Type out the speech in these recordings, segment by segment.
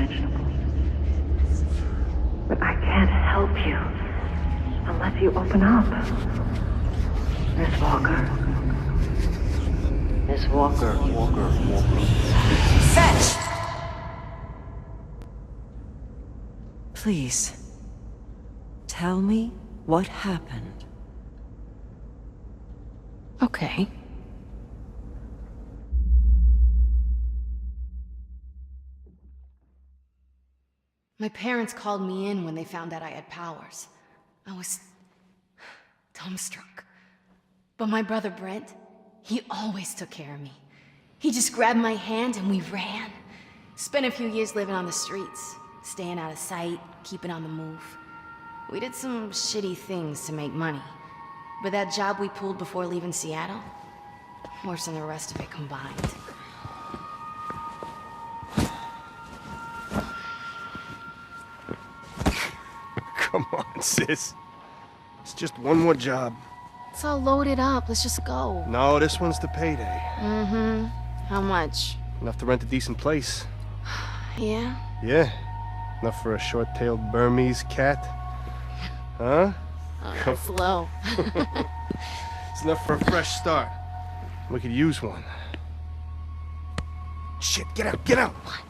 unimaginable. But I can't help you unless you open up. Miss Walker. Miss Walker. Fetch! Please, tell me what happened. Okay. My parents called me in when they found out I had powers. I was dumbstruck. But my brother Brent, he always took care of me. He just grabbed my hand and we ran. Spent a few years living on the streets, staying out of sight, keeping on the move. We did some shitty things to make money. But that job we pulled before leaving Seattle, worse than the rest of it combined. Come on, sis. It's just one more job. It's all loaded up. Let's just go. No, this one's the payday. Mm-hmm. How much? Enough to rent a decent place. Yeah? Yeah. Enough for a short-tailed Burmese cat. Huh? Oh, that's low. It's enough for a fresh start. We could use one. Shit, get out, get out! What?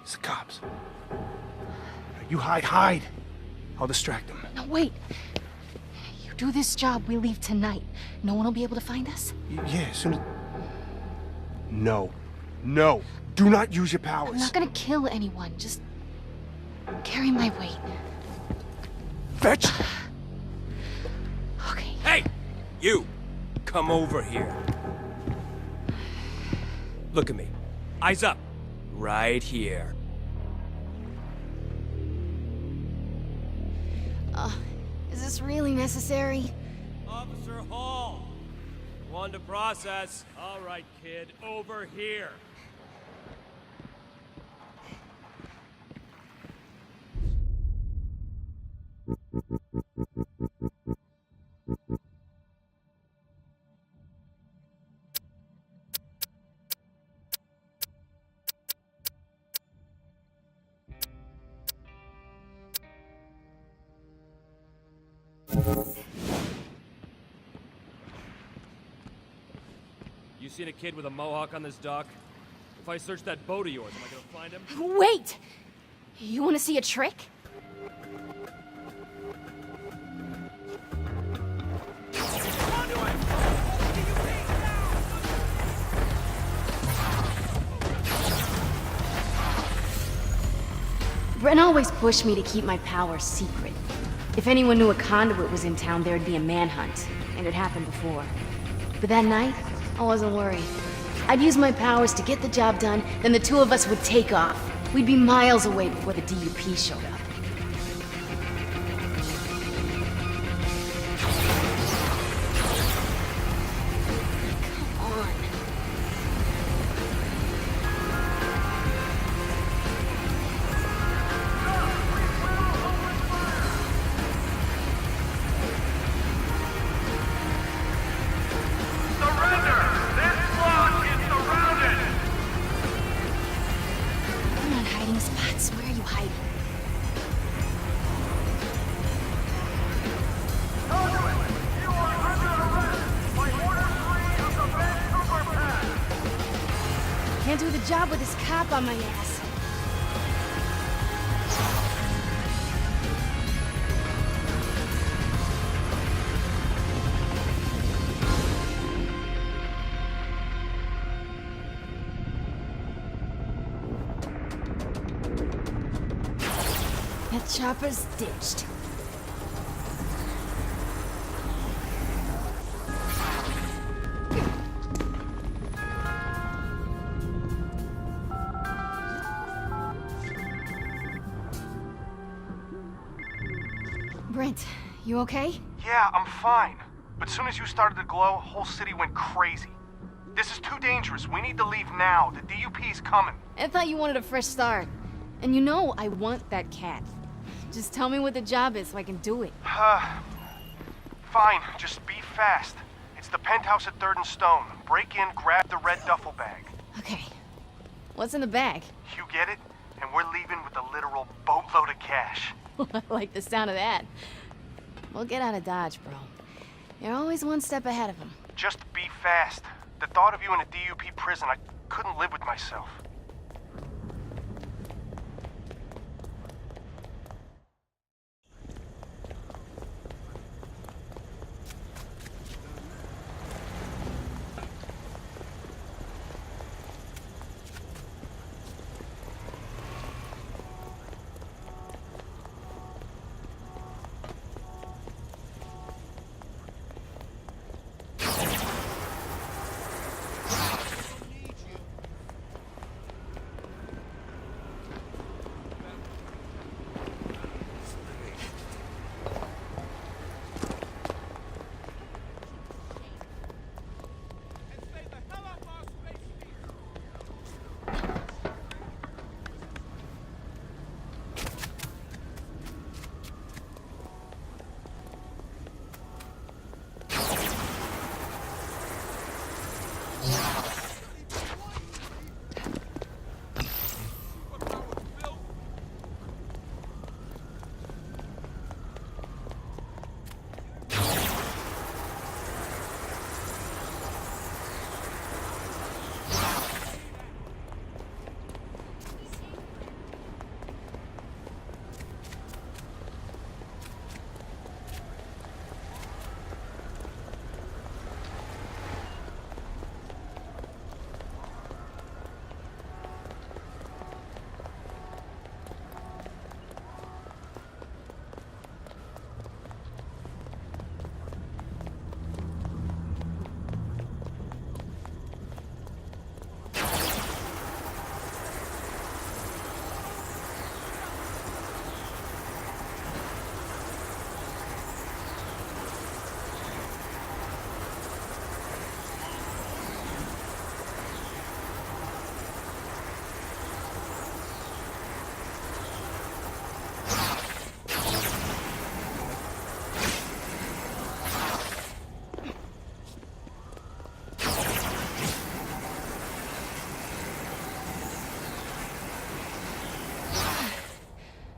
It's the cops. You hide. I'll distract them. No, wait. You do this job, we leave tonight. No one will be able to find us? Yeah, as soon as... No. Do not use your powers. I'm not gonna kill anyone. Just carry my weight. Fetch! Okay. Hey! You! Come over here. Look at me. Eyes up. Right here. Is this really necessary? Officer Hall. One to process. All right, kid. Over here. You seen a kid with a mohawk on this dock? If I search that boat of yours, am I gonna find him? Wait! You wanna see a trick? Brent always pushed me to keep my powers secret. If anyone knew a conduit was in town, there'd be a manhunt, and it happened before. But that night, I wasn't worried. I'd use my powers to get the job done, then the two of us would take off. We'd be miles away before the DUP showed up. Come on. I'm not hiding spots. Where are you hiding? Can't do the job with this cop on my ass. That chopper's ditched. Brent, you okay? Yeah, I'm fine. But as soon as you started to glow, whole city went crazy. This is too dangerous. We need to leave now. The DUP's coming. I thought you wanted a fresh start. And you know I want that cat. Just tell me what the job is so I can do it. Fine. Just be fast. It's the penthouse at 3rd and Stone. Break in, grab the red duffel bag. Okay. What's in the bag? You get it? and we're leaving with a literal boatload of cash. I like the sound of that. We'll get out of Dodge, bro. You're always one step ahead of him. Just be fast. The thought of you in a DUP prison, I couldn't live with myself.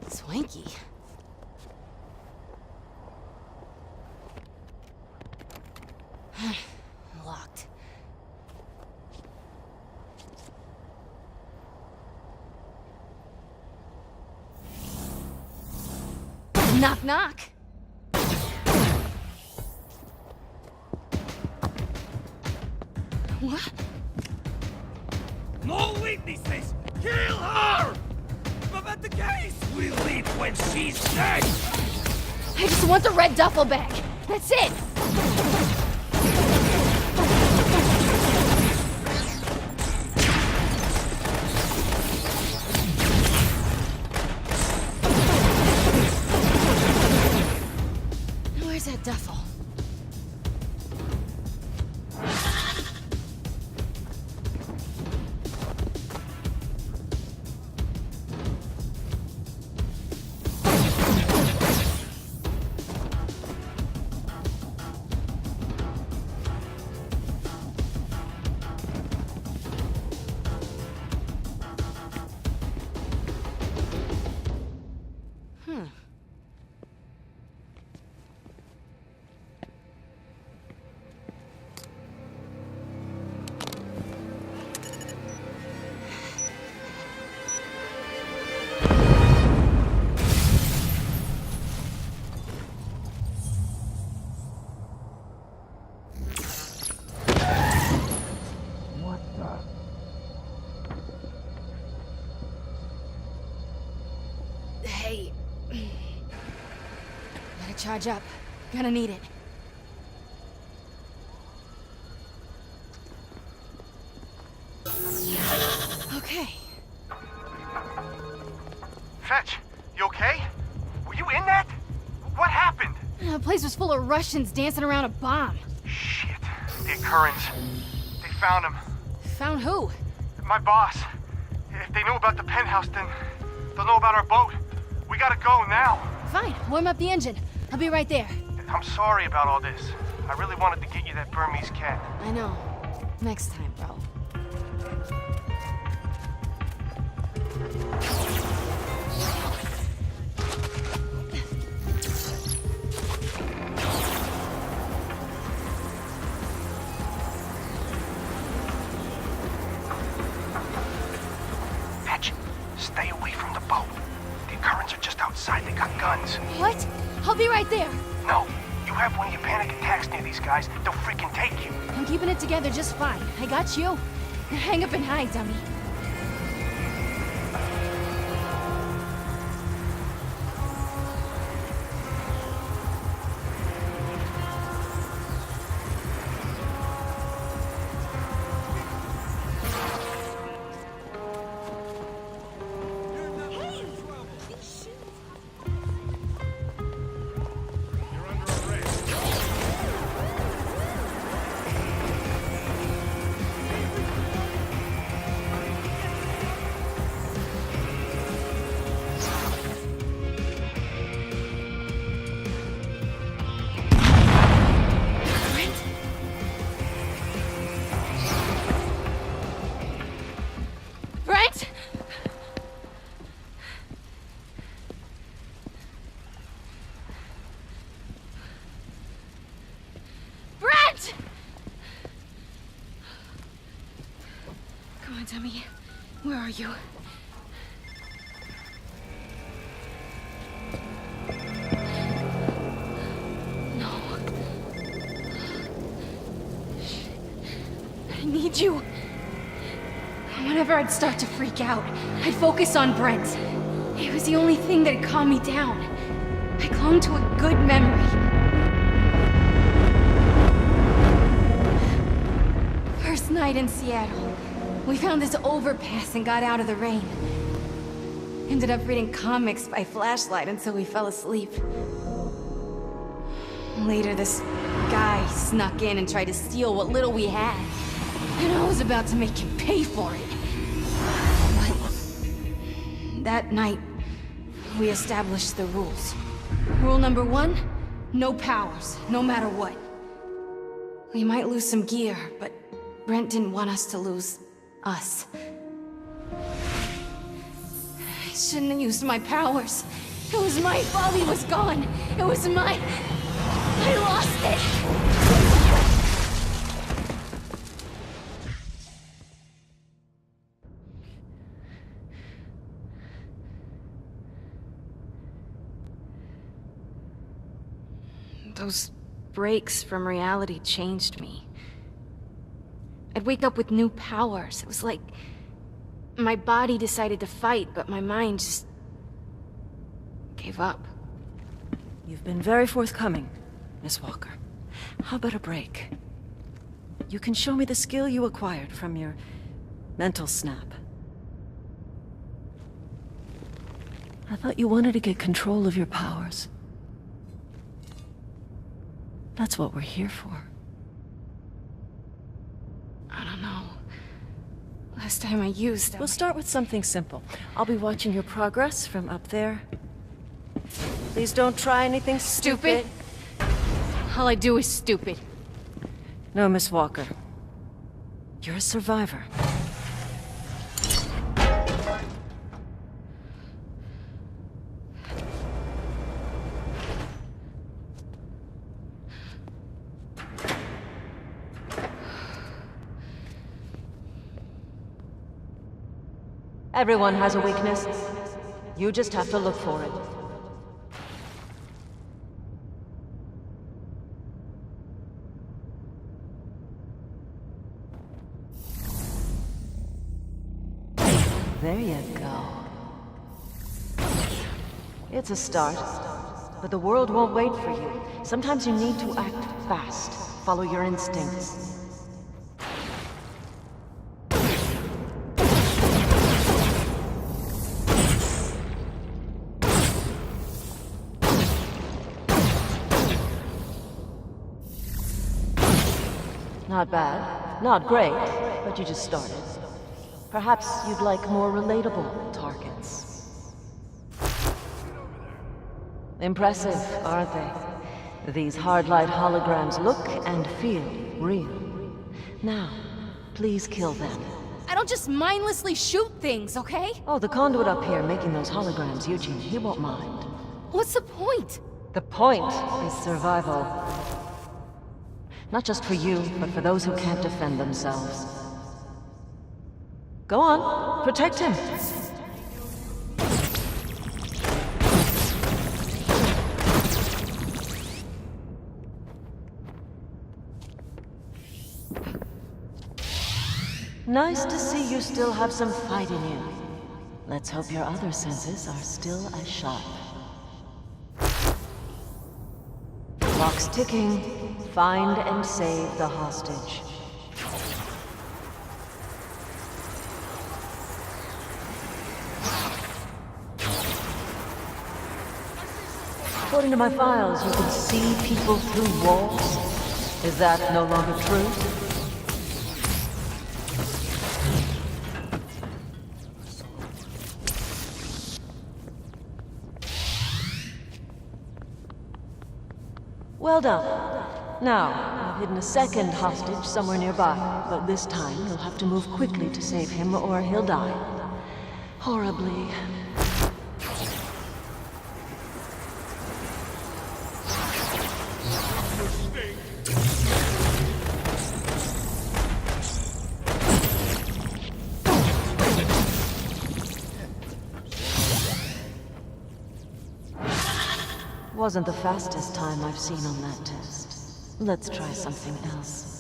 Swanky. Locked. Knock, knock. What? No witnesses! Kill her! But the case! We leave when she's dead! I just want the red duffel bag. That's it. Where's that duffel? Hey. Gotta charge up. Gonna need it. Okay. Fetch, you okay? Were you in that? What happened? The place was full of Russians dancing around a bomb. Shit. The occurrence. They found him. Found who? My boss. If they knew about the penthouse, then they'll know about our boat. We gotta go now. Fine, warm up the engine. I'll be right there. I'm sorry about all this. I really wanted to get you that Burmese cat. I know. Next time, bro. Fetch, stay away from the boat. The currents are just outside. They got guns. What? I'll be right there. No, you have one of your panic attacks near these guys, they'll freaking take you. I'm keeping it together just fine. I got you. Hang up and hide, dummy. Brent! Brent! Come on, dummy. Where are you? No. I need you. Whenever I'd start to freak out, I'd focus on Brent. It was the only thing that'd calm me down. I clung to a good memory. First night in Seattle, we found this overpass and got out of the rain. Ended up reading comics by flashlight until we fell asleep. Later, this guy snuck in and tried to steal what little we had. And I was about to make him pay for it. But that night, we established the rules. Rule number 1, no powers, no matter what. We might lose some gear, but Brent didn't want us to lose us. I shouldn't have used my powers. It was my fault he was gone. It was my... I lost it. Those breaks from reality changed me. I'd wake up with new powers. It was like my body decided to fight, but my mind just gave up. You've been very forthcoming, Miss Walker. How about a break? You can show me the skill you acquired from your mental snap. I thought you wanted to get control of your powers. That's what we're here for. I don't know. Last time I used them... We'll start with something simple. I'll be watching your progress from up there. Please don't try anything stupid. All I do is stupid. No, Miss Walker. You're a survivor. Everyone has a weakness. You just have to look for it. There you go. It's a start, but the world won't wait for you. Sometimes you need to act fast. Follow your instincts. Not bad, not great, but you just started. Perhaps you'd like more relatable targets. Impressive, aren't they? These hard light holograms look and feel real. Now, please kill them. I don't just mindlessly shoot things, okay? Oh, the conduit up here making those holograms, Eugene. He won't mind. What's the point? The point is survival. Not just for you, but for those who can't defend themselves. Go on, protect him. Nice to see you still have some fight in you. Let's hope your other senses are still as sharp. Clock's ticking. Find and save the hostage. According to my files, you can see people through walls. Is that no longer true? Well done. Now, I've hidden a second hostage somewhere nearby, but this time you'll have to move quickly to save him or he'll die. Horribly. Wasn't the fastest time I've seen on that test. Let's try something else.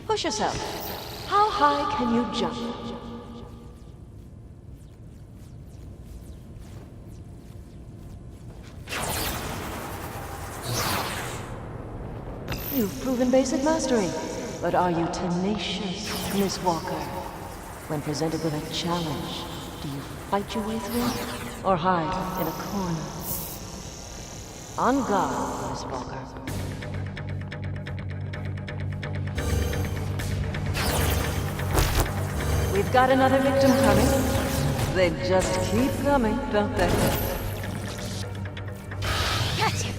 Push yourself. How high can you jump? You've proven basic mastery. But are you tenacious, Miss Walker? When presented with a challenge, do you fight your way through? Or hide in a corner? On guard, Miss Walker. We've got another victim coming. They just keep coming, don't they? Gotcha!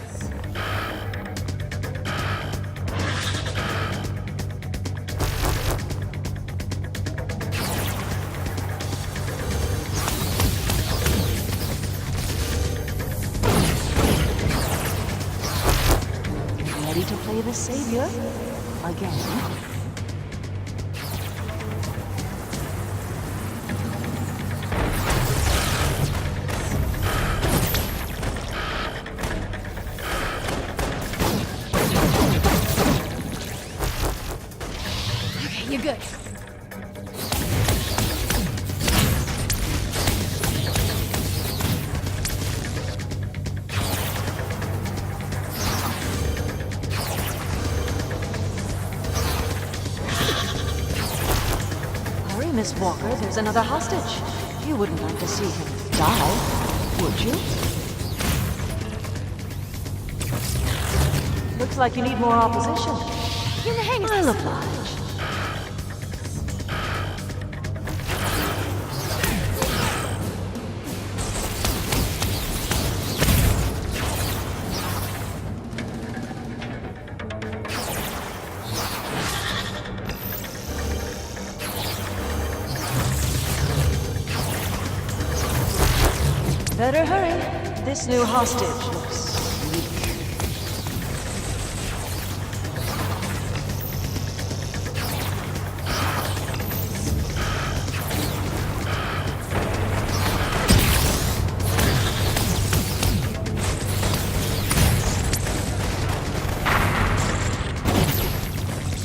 Ready to play the savior? Again? You're good. Hurry, Miss Walker, there's another hostage. You wouldn't like to see him die, would you? Looks like you need more opposition. You're in the hang of I'll this. oblige. Better hurry. This new hostage looks weak.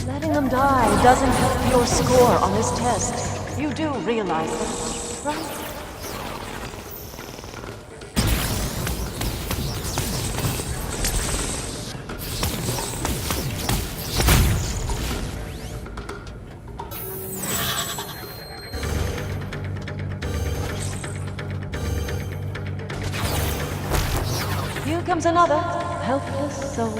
Letting them die doesn't help your score on this test. You do realize that, right? comes another helpless soul.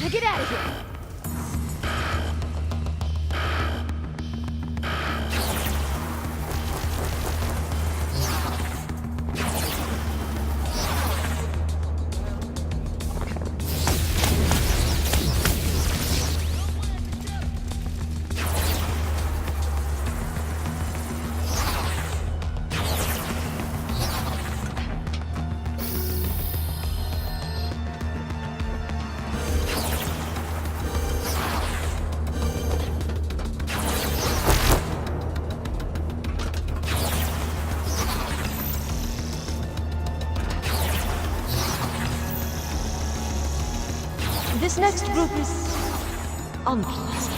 Now get out of here! This next group is unpleasant.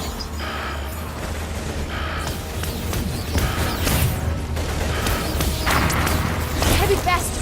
Heavy faster!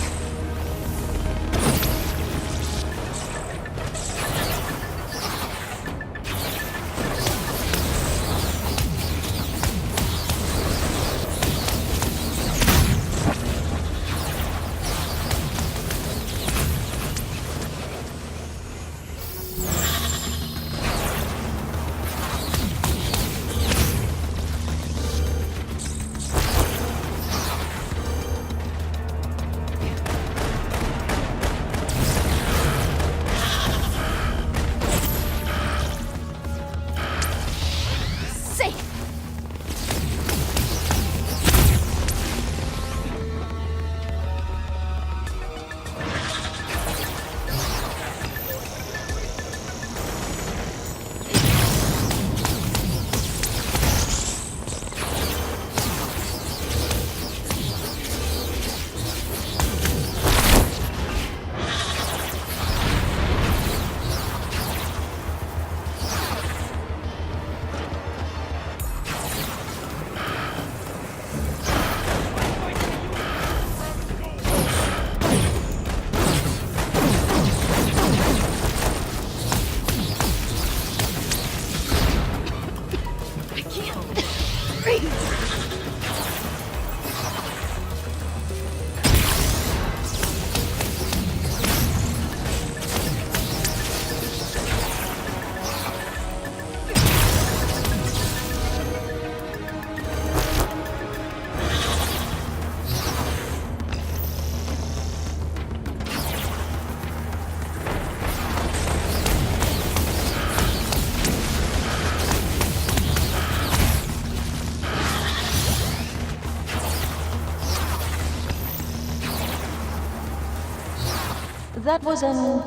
That was an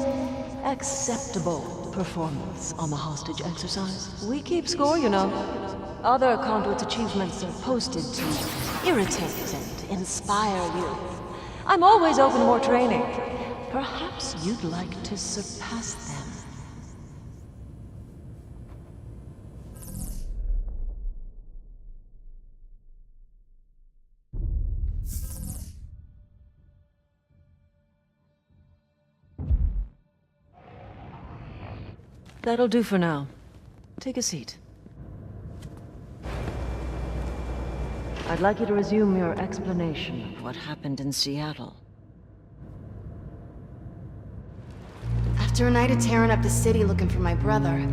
acceptable performance on the hostage exercise. We keep score, you know. Other conduit's achievements are posted to irritate and inspire you. I'm always open to more training. Perhaps you'd like to surpass them. That'll do for now. Take a seat. I'd like you to resume your explanation of what happened in Seattle. After a night of tearing up the city looking for my brother,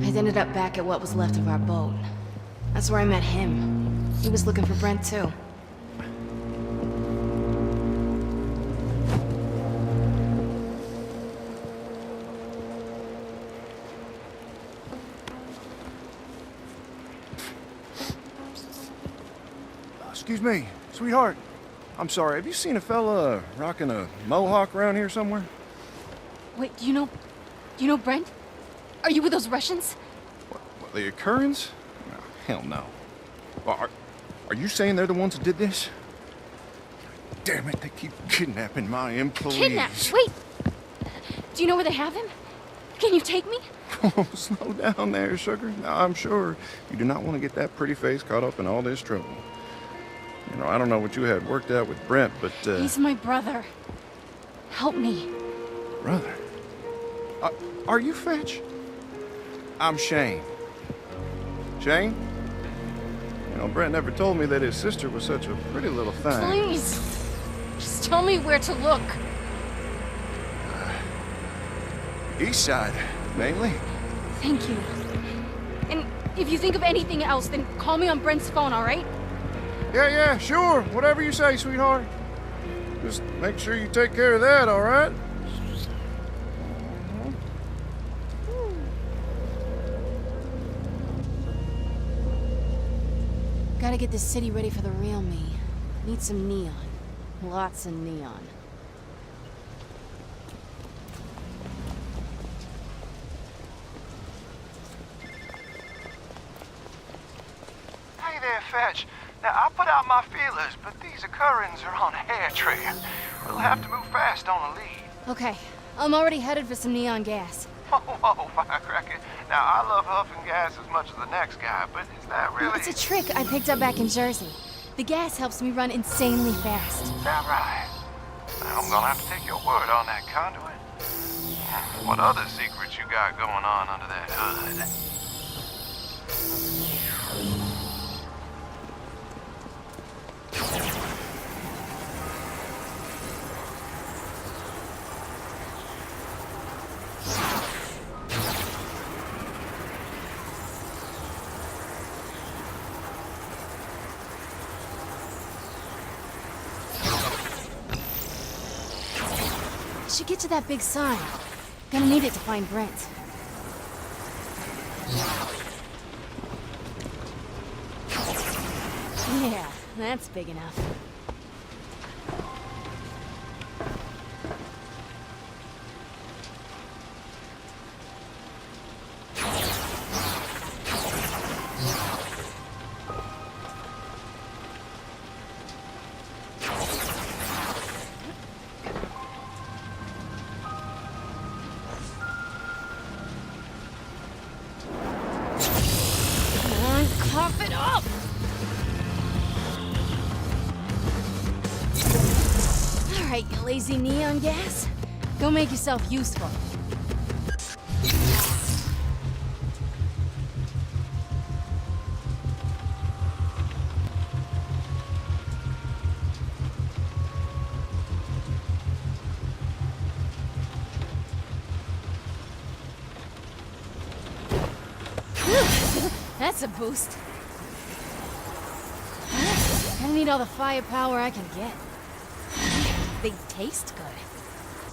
I ended up back at what was left of our boat. That's where I met him. He was looking for Brent too. Excuse me, sweetheart. I'm sorry, have you seen a fella rocking a mohawk around here somewhere? Wait, do you know Brent? Are you with those Russians? What, the occurrence? No, hell no. Well, are you saying they're the ones that did this? Damn it, they keep kidnapping my employees. Kidnapped? Wait! Do you know where they have him? Can you take me? Oh, slow down there, sugar. Now, I'm sure you do not want to get that pretty face caught up in all this trouble. You know, I don't know what you had worked out with Brent, but, He's my brother. Help me. Brother? Are you Fetch? I'm Shane. Shane? You know, Brent never told me that his sister was such a pretty little thing. Please. Just tell me where to look. East side, mainly. Thank you. And if you think of anything else, then call me on Brent's phone, all right? Yeah, sure. Whatever you say, sweetheart. Just make sure you take care of that, all right? Gotta get this city ready for the real me. Need some neon. Lots of neon. Hey there, Fetch. Now, I put out my feelers, but these occurrences are on a hair trigger. We'll have to move fast on a lead. Okay, I'm already headed for some neon gas. Whoa, firecracker. Now, I love huffing gas as much as the next guy, but is that really... It's a trick I picked up back in Jersey. The gas helps me run insanely fast. Is that right? Now, I'm gonna have to take your word on that conduit. What other secrets you got going on under that hood? Should get to that big sign. Gonna need it to find Brent. Yeah, that's big enough. Cough it up! Alright, you lazy neon gas. Go make yourself useful. That's a boost. I need all the firepower I can get. They taste good.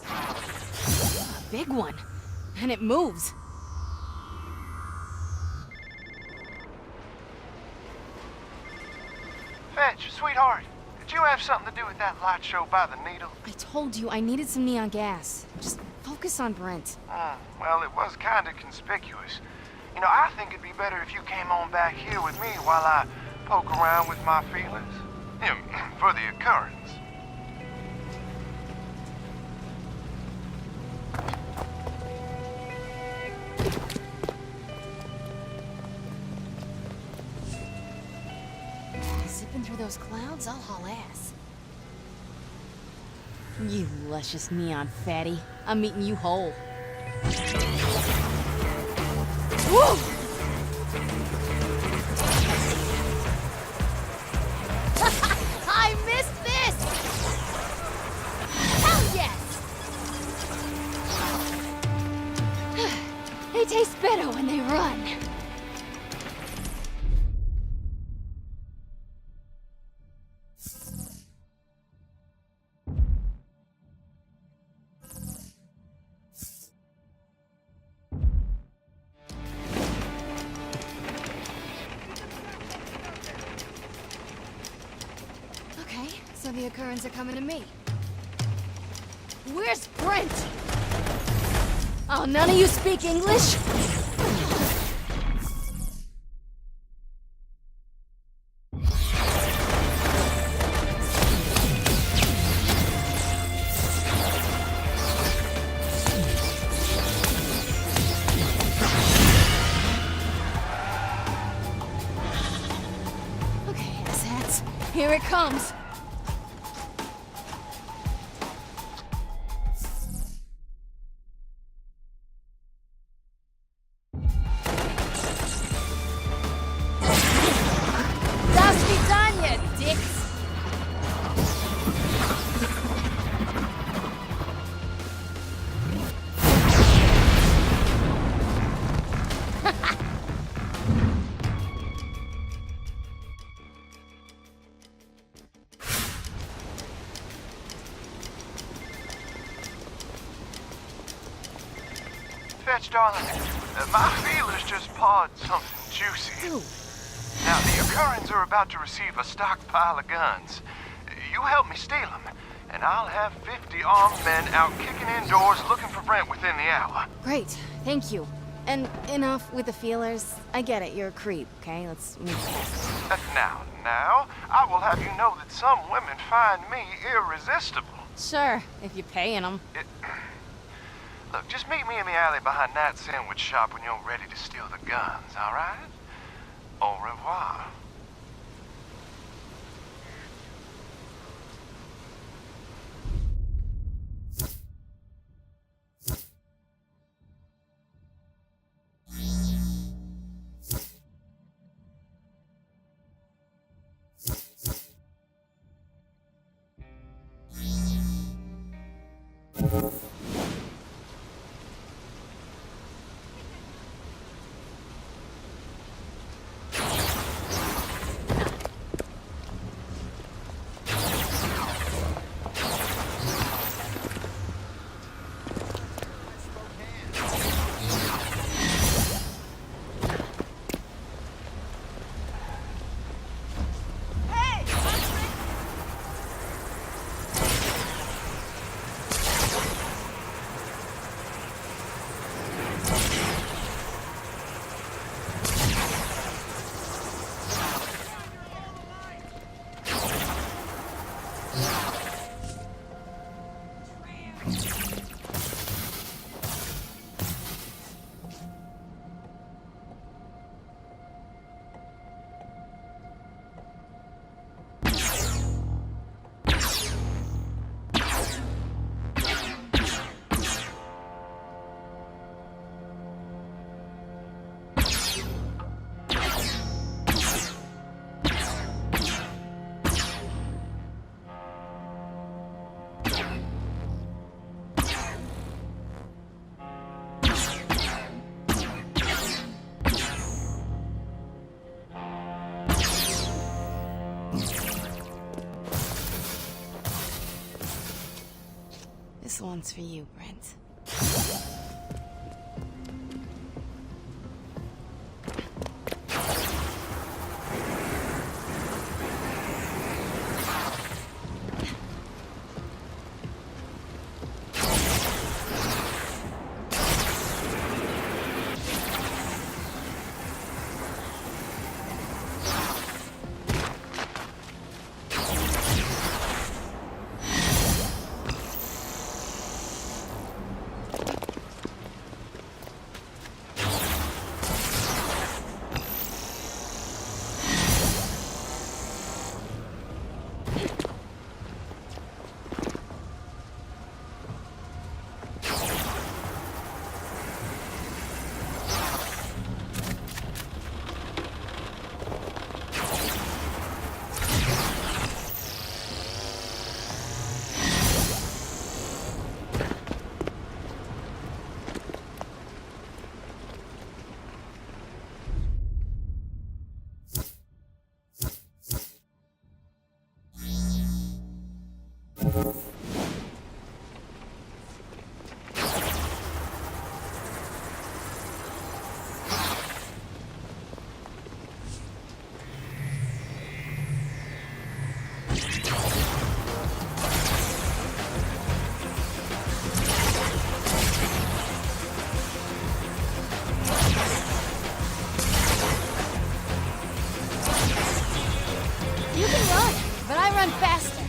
A big one. And it moves. Fetch, sweetheart, did you have something to do with that light show by the Needle? I told you I needed some neon gas. Just focus on Brent. Well, it was kind of conspicuous. You know, I think it'd be better if you came on back here with me while I poke around with my feelers. For the occurrence. Zipping through those clouds, I'll haul ass. You luscious neon fatty. I'm eating you whole. Woo! I missed this! Hell yes! They taste better when they run. the occurrence are coming to me. Where's Brent? Oh, none of you speak English? Okay, asshats. Here it comes. Fetch, darling. My feelers just pawed something juicy. Ooh. Now, the Occurrens are about to receive a stockpile of guns. You help me steal them, and I'll have 50 armed men out kicking indoors looking for Brent within the hour. Great, thank you. And enough with the feelers. I get it, you're a creep, okay? Let's move past. Now, I will have you know that some women find me irresistible. Sure, if you're paying them. Look, just meet me in the alley behind that sandwich shop when you're ready to steal the guns, all right? Au revoir. This one's for you, Brent. run faster.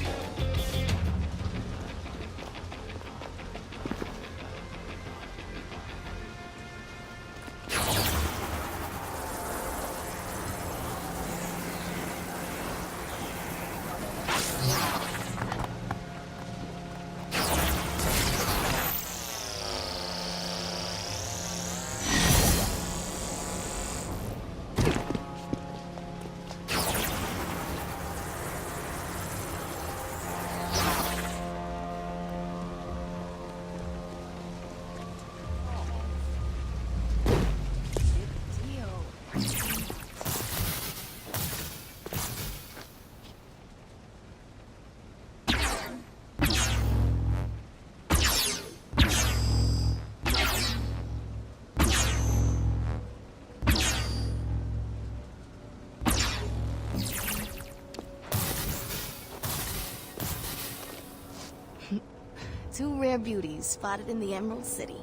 Two rare beauties spotted in the Emerald City.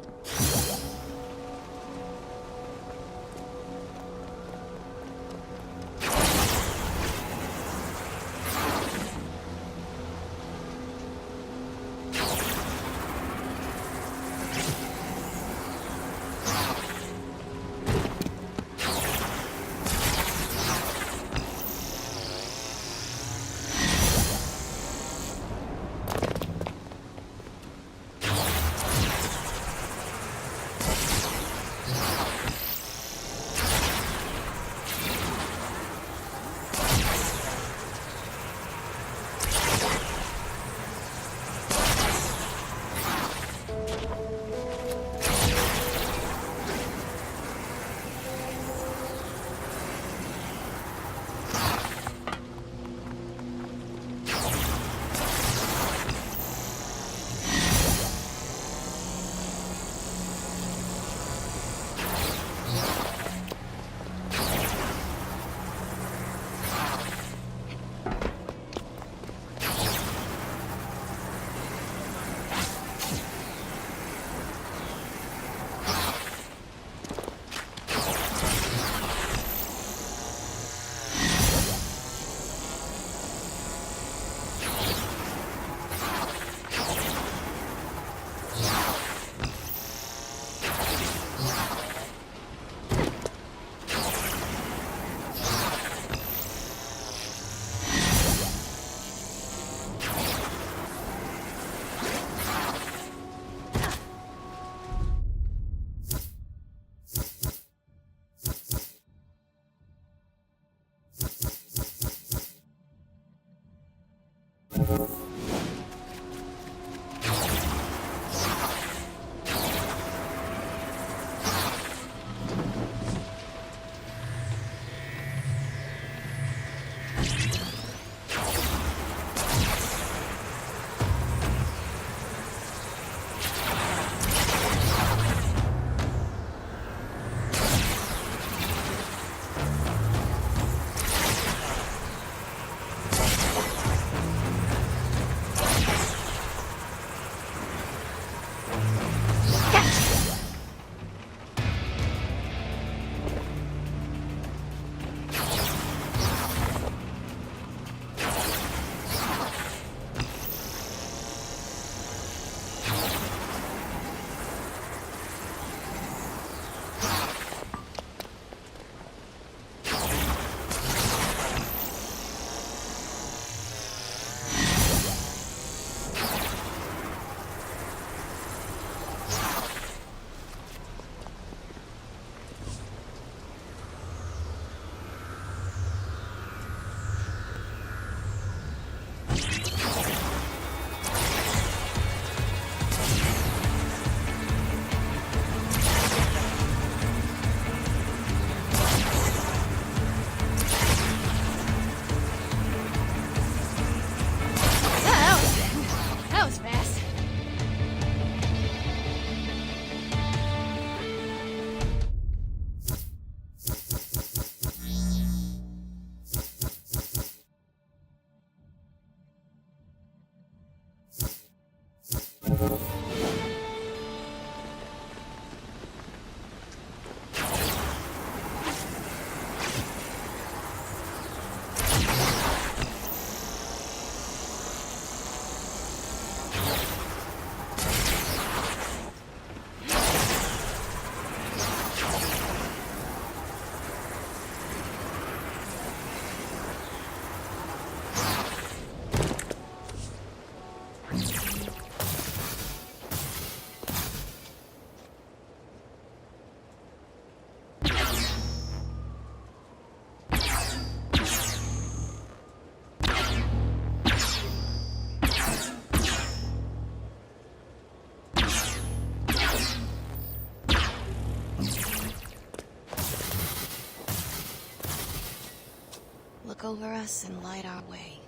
Look over us and light our way.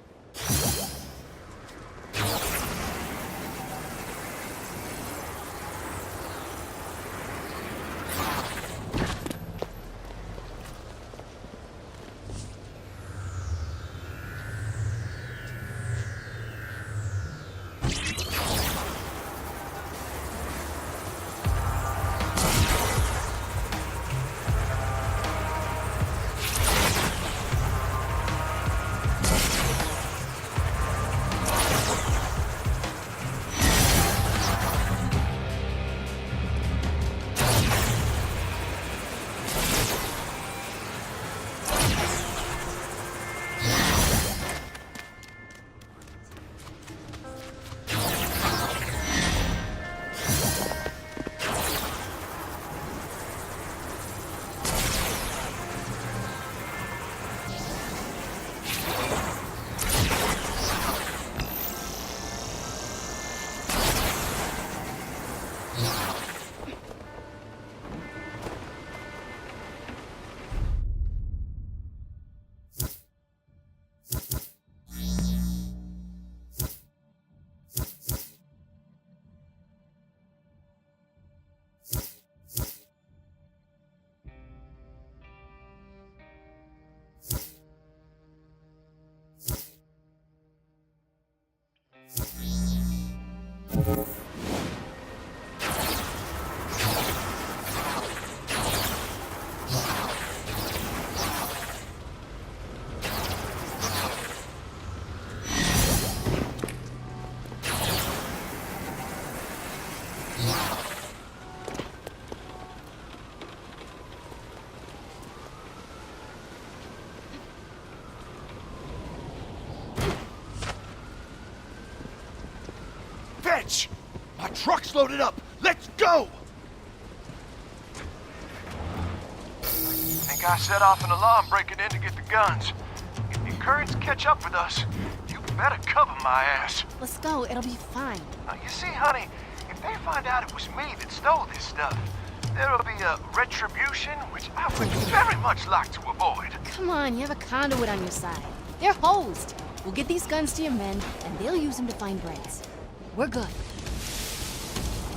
Fetch! My truck's loaded up! Let's go! Think I set off an alarm breaking in to get the guns. If the Currents catch up with us, you better cover my ass. Let's go, it'll be fine. Now, you see, honey, if they find out it was me that stole this stuff, there'll be a retribution which I would very much like to avoid. Come on, you have a conduit on your side. They're hosed. We'll get these guns to your men, and they'll use them to find Brents. We're good.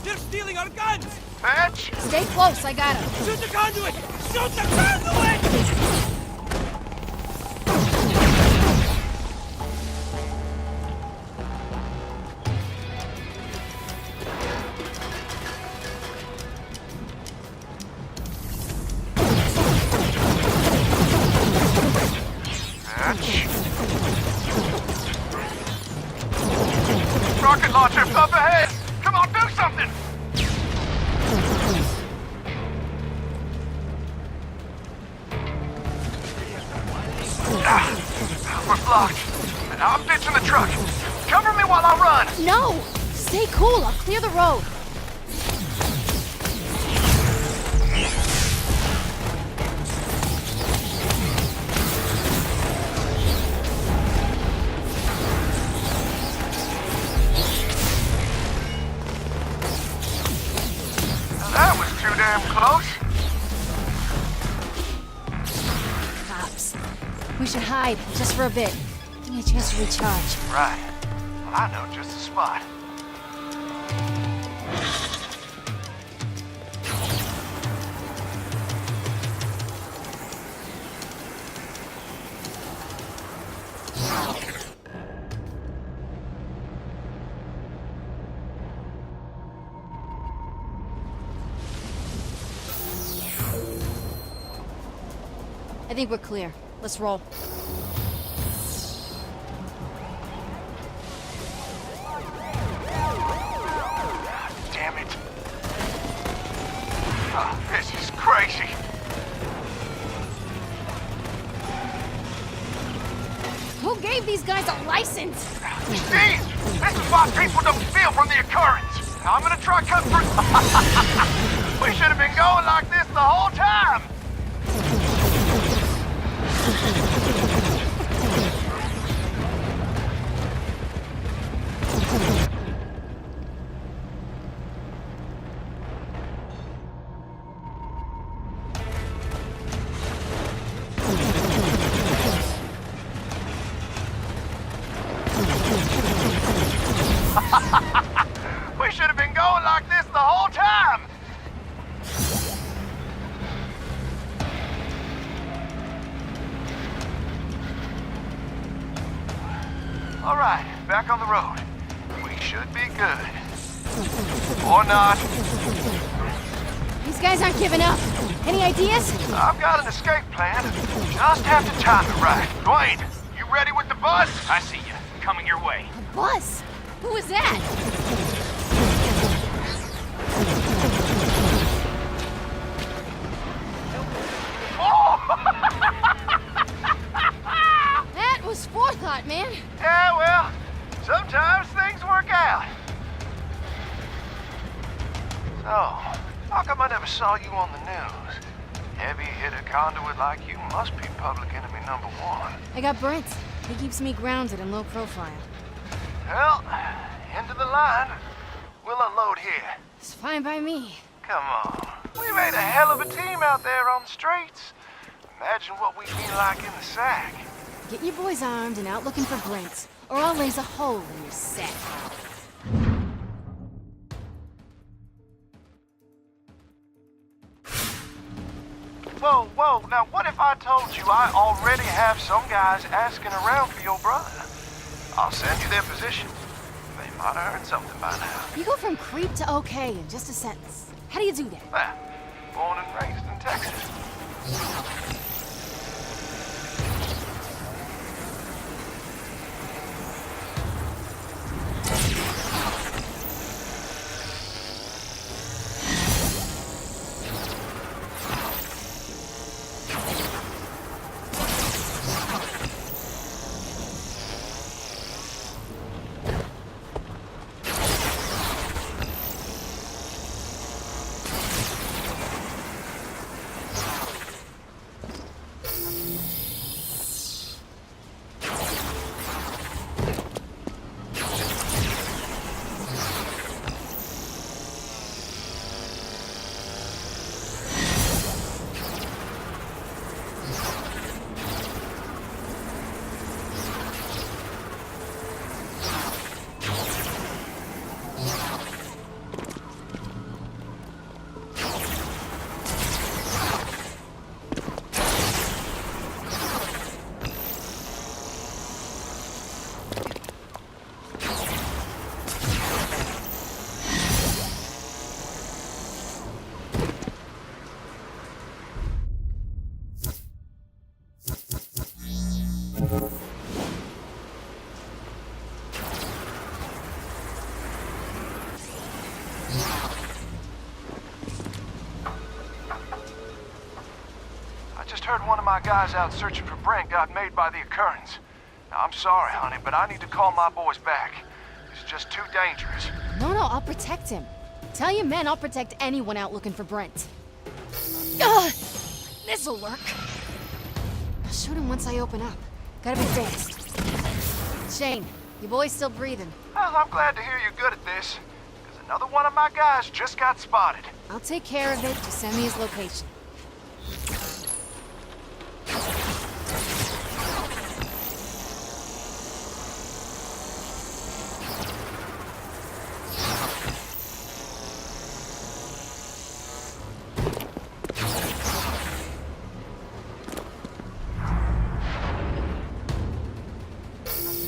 They're stealing our guns! Fetch! Stay close, I got him. Shoot the conduit! Shoot the conduit! Rocket launcher up ahead! Come on, do something! We're blocked. I'm ditching the truck. Cover me while I run! No! Stay cool, I'll clear the road. That was too damn close. Cops. We should hide, just for a bit. Give me a chance to recharge. Right. Well, I know just the spot. I think we're clear. Let's roll. Damn it. Oh, this is crazy. Who gave these guys a license? Steve, this is why people don't steal from the occurrence. Now I'm gonna try cut through. We should have been going like this the whole time. All right, back on the road. We should be good. Or not. These guys aren't giving up. Any ideas? I've got an escape plan. Just have to time it right. Dwayne, you ready with the bus? I see you. Coming your way. A bus? Who was that? That was forethought, man. Yeah, well, sometimes things work out. So, how come I never saw you on the news? Heavy hitter conduit like you must be public enemy number one. I got Brent. He keeps me grounded and low profile. Well, end of the line. We'll unload here. It's fine by me. Come on. We made a hell of a team out there on the streets. Imagine what we'd be like in the sack. Get your boys armed and out looking for Brent, or I'll laze a hole in your sack. Whoa, whoa, now what if I told you I already have some guys asking around for your brother? I'll send you their position. They might have heard something by now. You go from creep to okay in just a sentence. How do you do that? Well, born and raised in Texas. Heard one of my guys out searching for Brent got made by the occurrence. Now, I'm sorry, honey, but I need to call my boys back. It's just too dangerous. No, I'll protect him. Tell your men I'll protect anyone out looking for Brent. Ugh! This'll work. I'll shoot him once I open up. Gotta be fast. Shane, your boy's still breathing. Well, I'm glad to hear you're good at this, because another one of my guys just got spotted. I'll take care of it. Just send me his location.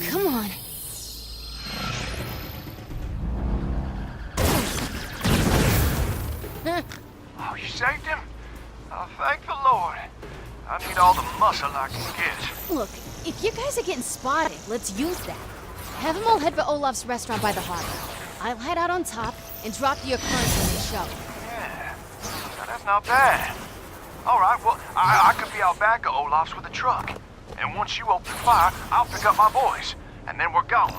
Come on. Oh, you saved him? Oh, thank the Lord. I need all the muscle I can get. Look, if you guys are getting spotted, let's use that. Have them all head for Olaf's restaurant by the harbor. I'll head out on top and drop the occurrence when they show. Yeah, now that's not bad. All right, well, I could be out back at Olaf's with a truck. And once you open fire, I'll pick up my boys. And then we're gone.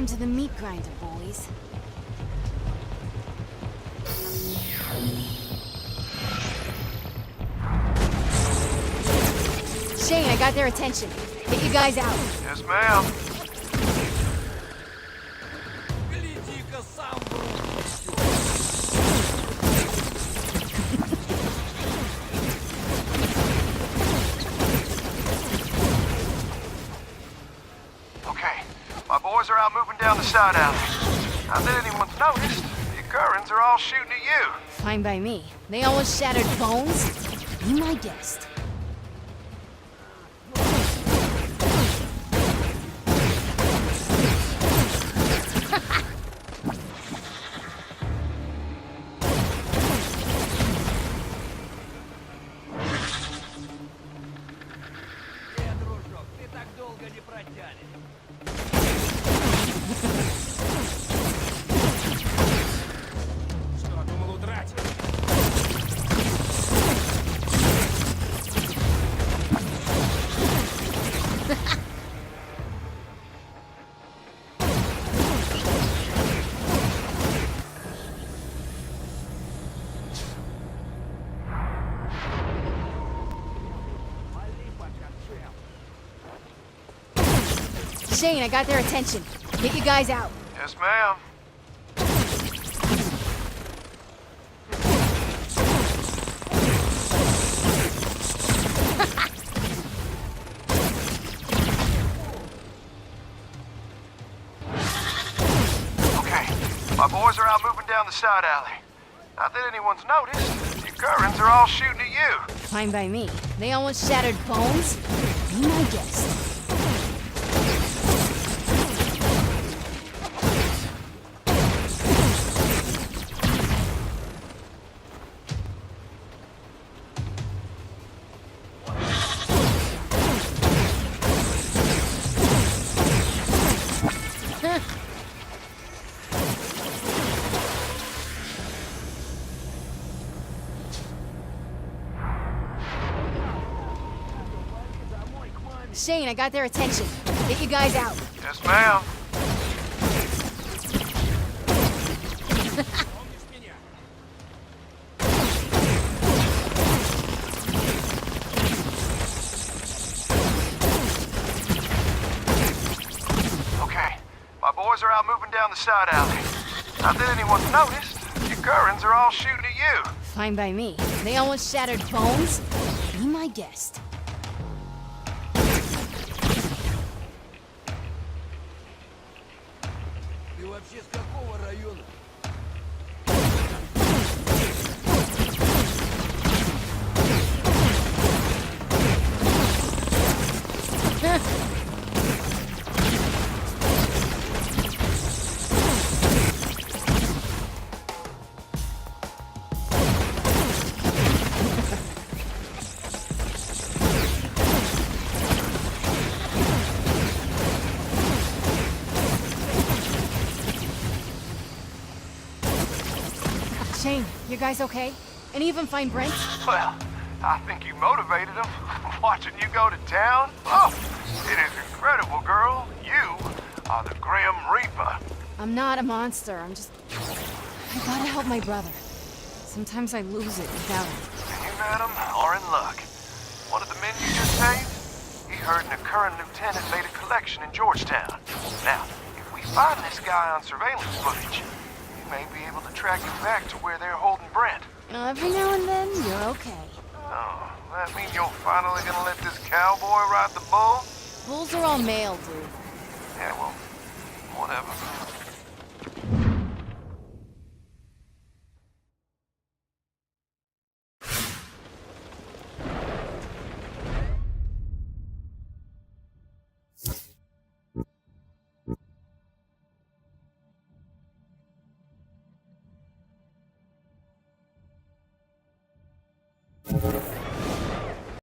to the meat grinder, boys. Shane, I got their attention. Get you guys out. Yes, ma'am. Okay, my boys are out moving down the side alley. Not that anyone's noticed. The Currans are all shooting at you. Fine by me. They almost shattered bones? Be my guest. Shane, I got their attention. Get you guys out. Yes, ma'am. Okay, my boys are out moving down the side alley. Not that anyone's noticed. The Currans are all shooting at you. Fine by me. They almost shattered bones? Be my guest. Shane, I got their attention. Get you guys out. Yes, ma'am. Okay, my boys are out moving down the side alley. Not that anyone's noticed. The Currans are all shooting at you. Fine by me. They almost shattered bones? Be my guest. Shane, you guys okay? And even find Brent? Well, I think you motivated them. Watching you go to town? Oh, it is incredible, girl. You are the Grim Reaper. I'm not a monster. I gotta help my brother. Sometimes I lose it without him. You, madam, are in luck. One of the men you just saved? He heard an current lieutenant made a collection in Georgetown. Now, if we find this guy on surveillance footage, we may be able to track him back to where they're holding Brent. Every now and then, you're okay. Oh, that mean you're finally gonna let this cowboy ride the bull? Bulls are all male, dude. Yeah, well, whatever.